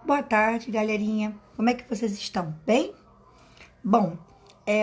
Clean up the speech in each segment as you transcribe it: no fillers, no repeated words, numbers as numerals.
Boa tarde, galerinha. Como é que vocês estão? Bem? Bom,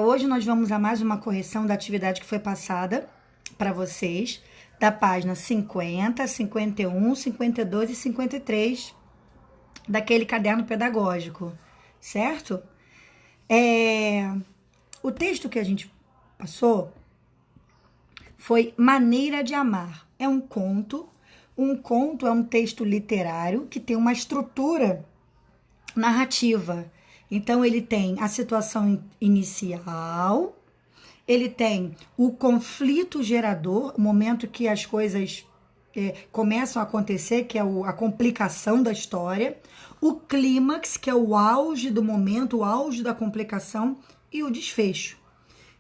hoje nós vamos a mais uma correção da atividade que foi passada para vocês, da página 50, 51, 52 e 53 daquele caderno pedagógico, certo? O texto que a gente passou foi Maneira de Amar. É um conto. Um conto é um texto literário que tem uma estrutura narrativa. Então, ele tem a situação inicial, ele tem o conflito gerador, o momento que as coisas começam a acontecer, que é a complicação da história, o clímax, que é o auge do momento, o auge da complicação, e o desfecho.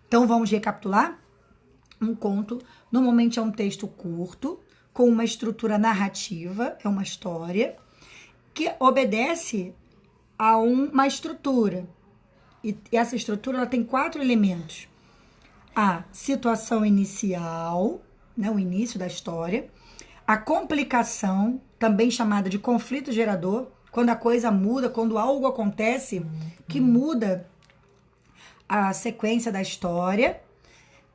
Então, vamos recapitular? Um conto, normalmente é um texto curto, com uma estrutura narrativa, é uma história, que obedece a uma estrutura. E essa estrutura ela tem 4 elementos. A situação inicial, né, o início da história. A complicação, também chamada de conflito gerador, quando a coisa muda, quando algo acontece que muda a sequência da história.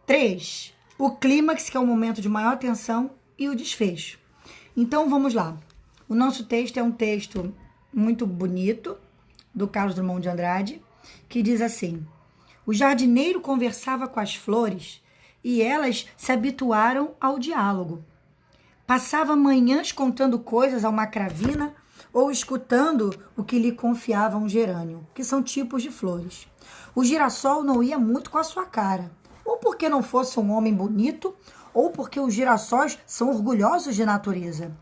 3, o clímax, que é o momento de maior tensão, e o desfecho. Então, vamos lá. O nosso texto é um texto muito bonito, do Carlos Drummond de Andrade, que diz assim: o jardineiro conversava com as flores e elas se habituaram ao diálogo. Passava manhãs contando coisas a uma cravina ou escutando o que lhe confiava um gerânio, que são tipos de flores. O girassol não ia muito com a sua cara, ou porque não fosse um homem bonito, ou porque os girassóis são orgulhosos de natureza.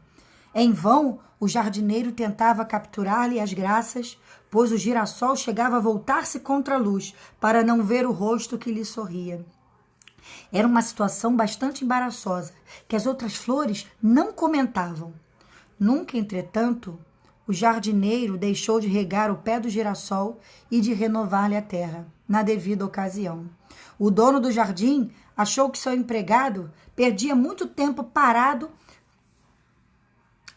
Em vão, o jardineiro tentava capturar-lhe as graças, pois o girassol chegava a voltar-se contra a luz, para não ver o rosto que lhe sorria. Era uma situação bastante embaraçosa, que as outras flores não comentavam. Nunca, entretanto, o jardineiro deixou de regar o pé do girassol e de renovar-lhe a terra, na devida ocasião. O dono do jardim achou que seu empregado perdia muito tempo parado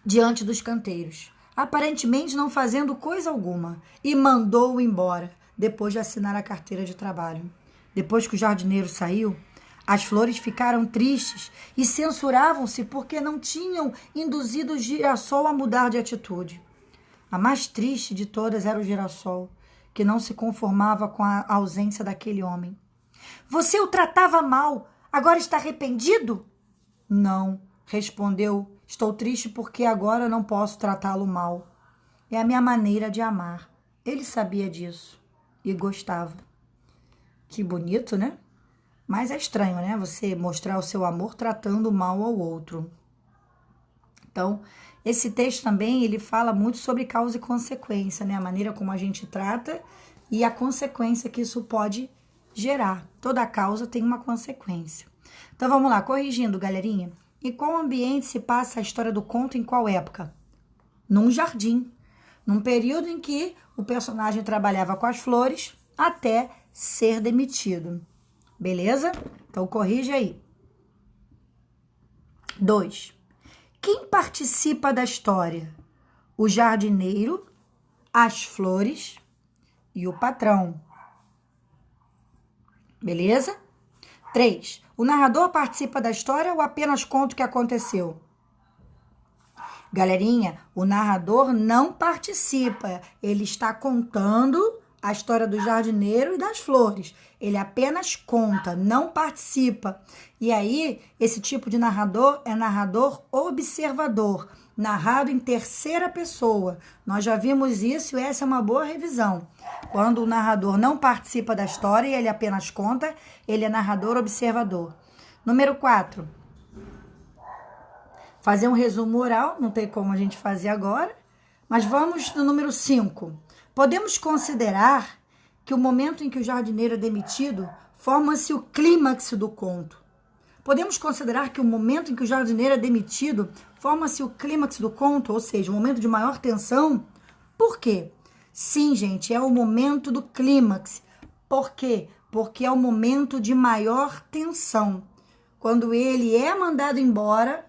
diante dos canteiros, aparentemente não fazendo coisa alguma, e mandou-o embora, depois de assinar a carteira de trabalho. Depois que o jardineiro saiu, as flores ficaram tristes e censuravam-se porque não tinham induzido o girassol a mudar de atitude. A mais triste de todas era o girassol, que não se conformava com a ausência daquele homem. Você o tratava mal, agora está arrependido? Não, respondeu. Estou triste porque agora não posso tratá-lo mal. É a minha maneira de amar. Ele sabia disso e gostava. Que bonito, né? Mas é estranho, né? Você mostrar o seu amor tratando mal ao outro. Então, esse texto também, ele fala muito sobre causa e consequência, né? A maneira como a gente trata e a consequência que isso pode gerar. Toda causa tem uma consequência. Então, vamos lá, corrigindo, galerinha. Em qual ambiente se passa a história do conto, em qual época? Num jardim. Num período em que o personagem trabalhava com as flores até ser demitido. Beleza? Então, corrige aí. 2. Quem participa da história? O jardineiro, as flores e o patrão. Beleza? 3. O narrador participa da história ou apenas conta o que aconteceu? Galerinha, o narrador não participa. Ele está contando a história do jardineiro e das flores. Ele apenas conta, não participa. E aí, esse tipo de narrador é narrador observador, narrado em terceira pessoa. Nós já vimos isso e essa é uma boa revisão. Quando o narrador não participa da história e ele apenas conta, ele é narrador observador. Número 4. Fazer um resumo oral, não tem como a gente fazer agora, mas vamos no número 5. Podemos considerar que o momento em que o jardineiro é demitido forma-se o clímax do conto. Podemos considerar que o momento em que o jardineiro é demitido forma-se o clímax do conto, ou seja, o momento de maior tensão. Por quê? Sim, gente, é o momento do clímax. Por quê? Porque é o momento de maior tensão. Quando ele é mandado embora,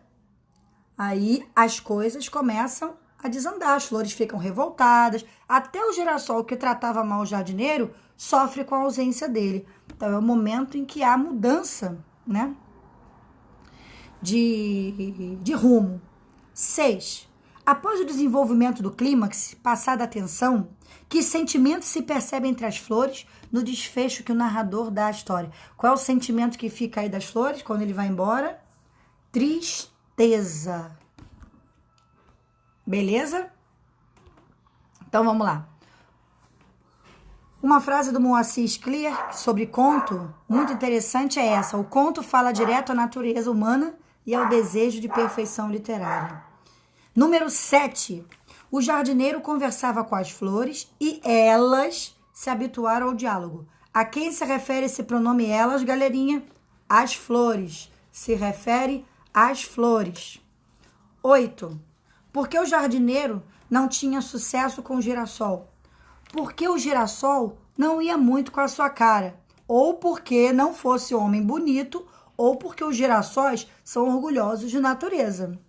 aí as coisas começam a desandar. As flores ficam revoltadas. Até o girassol, que tratava mal o jardineiro, sofre com a ausência dele. Então, é o momento em que há mudança, né, de rumo. 6. Após o desenvolvimento do clímax, passada a tensão, que sentimentos se percebem entre as flores no desfecho que o narrador dá à história? Qual é o sentimento que fica aí das flores quando ele vai embora? Tristeza. Beleza? Então, vamos lá. Uma frase do Moacir Scliar sobre conto, muito interessante, é essa. O conto fala direto à natureza humana e ao desejo de perfeição literária. Número 7. O jardineiro conversava com as flores e elas se habituaram ao diálogo. A quem se refere esse pronome elas, galerinha? As flores. Se refere às flores. 8. Por que o jardineiro não tinha sucesso com o girassol? Porque o girassol não ia muito com a sua cara. Ou porque não fosse homem bonito, ou porque os girassóis são orgulhosos de natureza.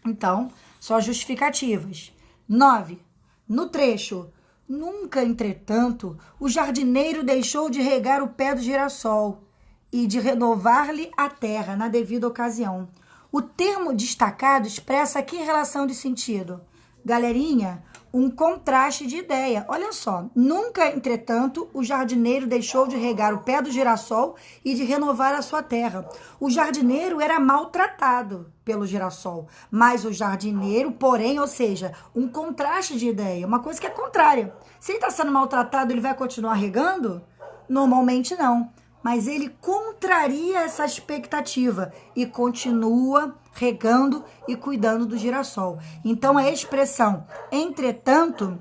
Então, só justificativas. 9. No trecho, nunca, entretanto, o jardineiro deixou de regar o pé do girassol e de renovar-lhe a terra na devida ocasião. O termo destacado expressa que relação de sentido? Galerinha, um contraste de ideia. Olha só, nunca, entretanto, o jardineiro deixou de regar o pé do girassol e de renovar a sua terra. O jardineiro era maltratado pelo girassol, mas o jardineiro, porém, ou seja, um contraste de ideia, uma coisa que é contrária. Se ele está sendo maltratado, ele vai continuar regando? Normalmente não. Mas ele contraria essa expectativa e continua regando e cuidando do girassol. Então, a expressão entretanto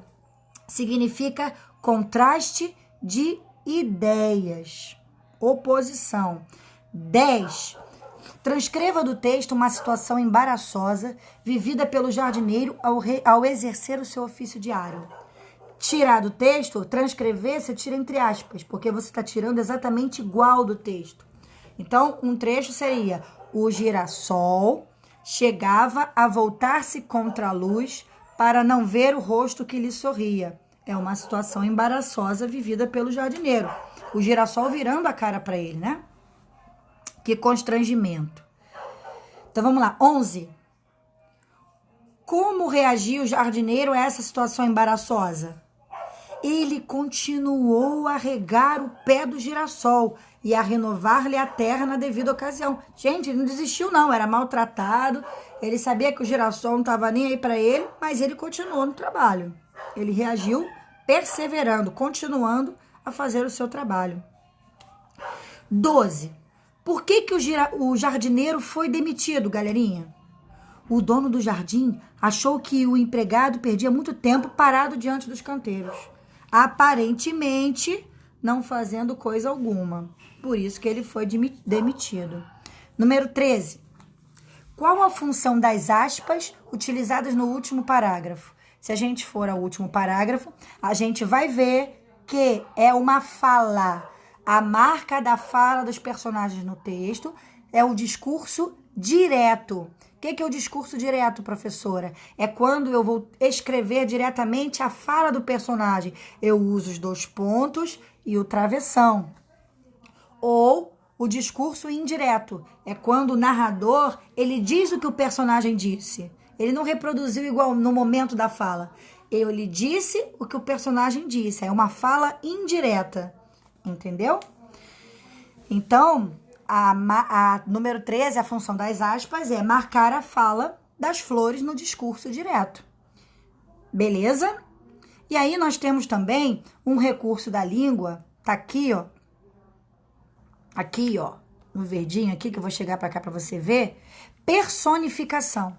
significa contraste de ideias, oposição. 10. Transcreva do texto uma situação embaraçosa vivida pelo jardineiro ao exercer o seu ofício diário. Tirar do texto, transcrever, você tira entre aspas, porque você está tirando exatamente igual do texto. Então, um trecho seria: o girassol chegava a voltar-se contra a luz para não ver o rosto que lhe sorria. É uma situação embaraçosa vivida pelo jardineiro. O girassol virando a cara para ele, né? Que constrangimento. Então, vamos lá. 11. Como reagiu o jardineiro a essa situação embaraçosa? Ele continuou a regar o pé do girassol e a renovar-lhe a terra na devida ocasião. Gente, ele não desistiu não, era maltratado, ele sabia que o girassol não estava nem aí para ele, mas ele continuou no trabalho. Ele reagiu perseverando, continuando a fazer o seu trabalho. 12. Por que o jardineiro foi demitido, galerinha? O dono do jardim achou que o empregado perdia muito tempo parado diante dos canteiros, aparentemente não fazendo coisa alguma. Por isso que ele foi demitido. Número 13. Qual a função das aspas utilizadas no último parágrafo? Se a gente for ao último parágrafo, a gente vai ver que é uma fala. A marca da fala dos personagens no texto é o discurso direto. O que é o discurso direto, professora? É quando eu vou escrever diretamente a fala do personagem. Eu uso os dois pontos e o travessão. Ou o discurso indireto. É quando o narrador, ele diz o que o personagem disse. Ele não reproduziu igual no momento da fala. Ele disse o que o personagem disse. É uma fala indireta. Entendeu? Então, a número 13, a função das aspas, é marcar a fala das flores no discurso direto. Beleza? E aí nós temos também um recurso da língua, tá aqui, ó. Aqui, ó, no verdinho aqui, que eu vou chegar para cá para você ver. Personificação.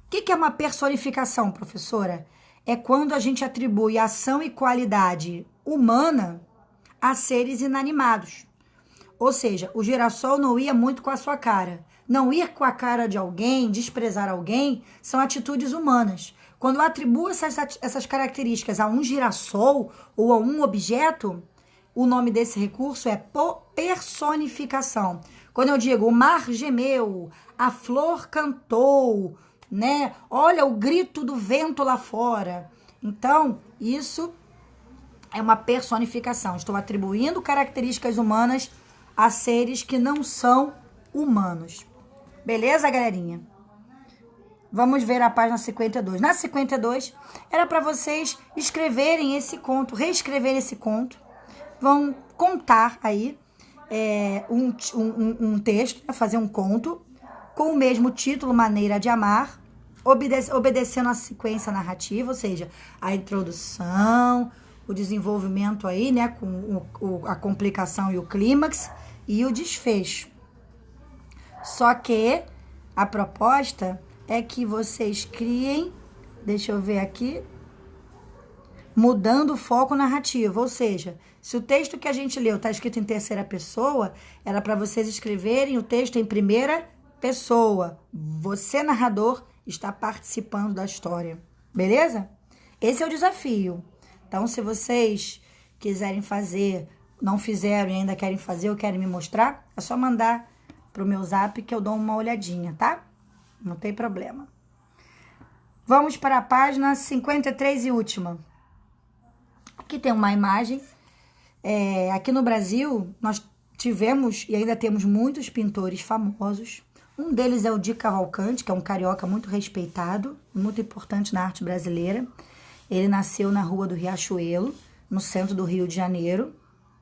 O que é uma personificação, professora? É quando a gente atribui ação e qualidade humana a seres inanimados. Ou seja, o girassol não ia muito com a sua cara. Não ir com a cara de alguém, desprezar alguém, são atitudes humanas. Quando eu atribuo essas características a um girassol ou a um objeto, o nome desse recurso é personificação. Quando eu digo o mar gemeu, a flor cantou, né? Olha o grito do vento lá fora. Então, isso é uma personificação. Estou atribuindo características humanas a seres que não são humanos. Beleza, galerinha? Vamos ver a página 52. Na 52, era para vocês escreverem esse conto, reescrever esse conto. Vão contar aí um texto, fazer um conto com o mesmo título, Maneira de Amar, obedecendo a sequência narrativa, ou seja, a introdução, o desenvolvimento aí, né, com a complicação e o clímax, e o desfecho. Só que a proposta é que vocês criem, deixa eu ver aqui, mudando o foco narrativo, ou seja, se o texto que a gente leu está escrito em terceira pessoa, era para vocês escreverem o texto em primeira pessoa. Você, narrador, está participando da história, beleza? Esse é o desafio. Então, se vocês quiserem fazer, não fizeram e ainda querem fazer ou querem me mostrar, é só mandar pro meu zap que eu dou uma olhadinha, tá? Não tem problema. Vamos para a página 53 e última. Aqui tem uma imagem. Aqui no Brasil, nós tivemos e ainda temos muitos pintores famosos. Um deles é o Di Cavalcanti, que é um carioca muito respeitado, muito importante na arte brasileira. Ele nasceu na Rua do Riachuelo, no centro do Rio de Janeiro,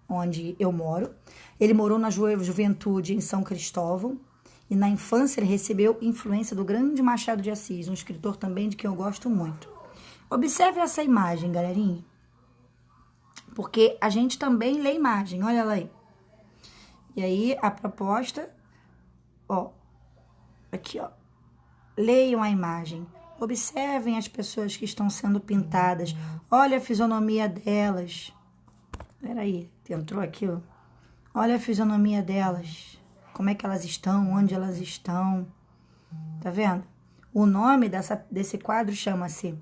onde eu moro. Ele morou na juventude em São Cristóvão e na infância ele recebeu influência do grande Machado de Assis, um escritor também de quem eu gosto muito. Observe essa imagem, galerinha, porque a gente também lê imagem, olha ela aí. E aí a proposta, aqui, leiam a imagem. Observem as pessoas que estão sendo pintadas. Olha a fisionomia delas. Peraí, entrou aqui, ó. Olha a fisionomia delas. Como é que elas estão, onde elas estão. Tá vendo? O nome desse quadro chama-se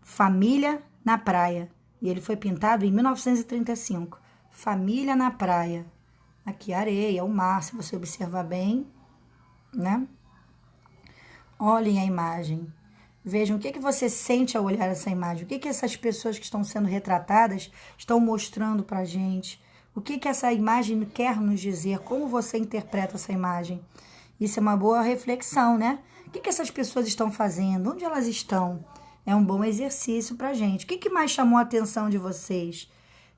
Família na Praia. E ele foi pintado em 1935. Família na Praia. Aqui a areia, o mar, se você observar bem, né? Olhem a imagem. Vejam o que você sente ao olhar essa imagem. O que essas pessoas que estão sendo retratadas estão mostrando pra gente. O que essa imagem quer nos dizer. Como você interpreta essa imagem. Isso é uma boa reflexão, né? O que essas pessoas estão fazendo? Onde elas estão? É um bom exercício pra gente. O que mais chamou a atenção de vocês?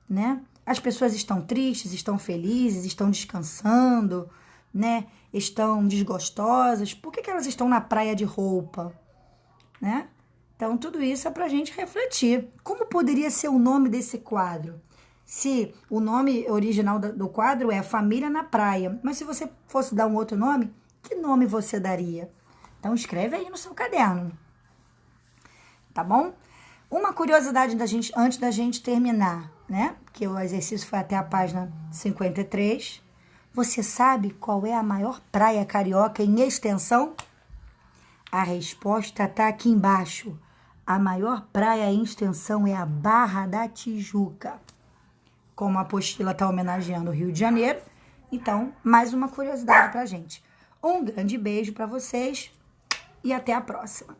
Né? As pessoas estão tristes, estão felizes, estão descansando, né? Estão desgostosas. Por que elas estão na praia de roupa? Né? Então, tudo isso é pra gente refletir. Como poderia ser o nome desse quadro? Se o nome original do quadro é Família na Praia, mas se você fosse dar um outro nome, que nome você daria? Então, escreve aí no seu caderno. Tá bom? Uma curiosidade antes da gente terminar, né? Porque o exercício foi até a página 53. Você sabe qual é a maior praia carioca em extensão? A resposta está aqui embaixo. A maior praia em extensão é a Barra da Tijuca. Como a apostila está homenageando o Rio de Janeiro, então, mais uma curiosidade pra gente. Um grande beijo para vocês e até a próxima.